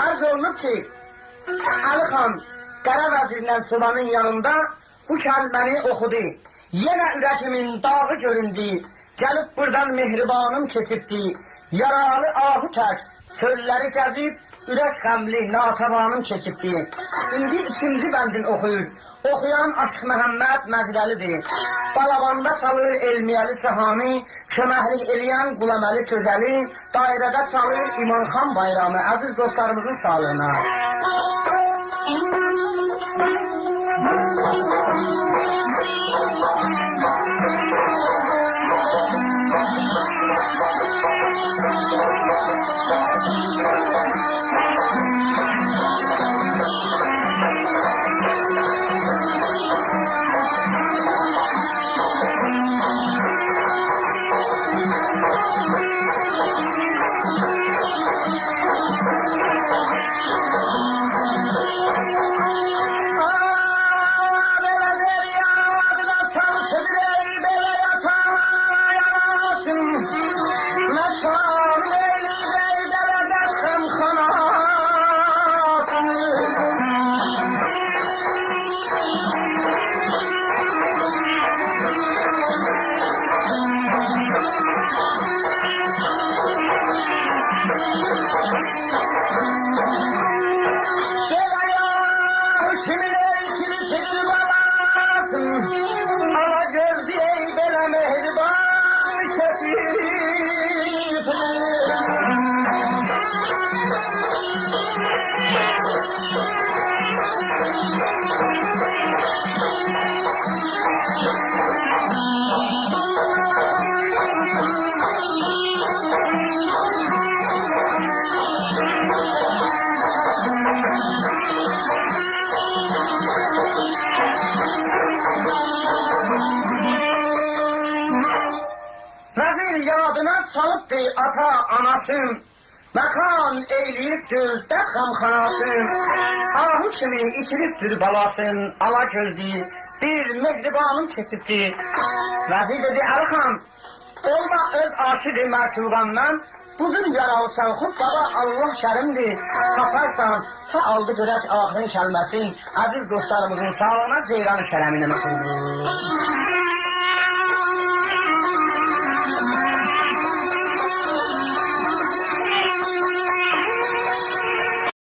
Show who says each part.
Speaker 1: Arz olunub ki, Ali xan Qara vəzirlə Subanın yanında bu kəlməni oxudu. Yenə ürəkimin dağı göründü, gəlib buradan mehribanım keçibdi. Yaralı ahu tək, çölləri gəzib, ürək xəmli, natavanım keçibdi. İndi ikinci bəndin oxuyur. Oxuyan Aşıq Məhəmməd Məzrəlidir. Balavanda çalır elmiyəli cahani, köməklik eləyən Qulaməli Közəli, dairədə çalır İmanxan bayramı, əziz dostlarımızın sağlığına. Ata anasın, məkan eyliyibdir dəxəm xanasın, ahu kimi itiribdir balasın, ala gözlü, bir mehribanım keçibdir. Vəzir dedi, Əli xan, olma öz aşıdı məşuqandan, bugün yaralsan, xud baba Allah kərimdir, taparsan, ta aldı görək axırın kəlməsin, əziz dostlarımızın sağlığına ceyran şərəminə məsuldur.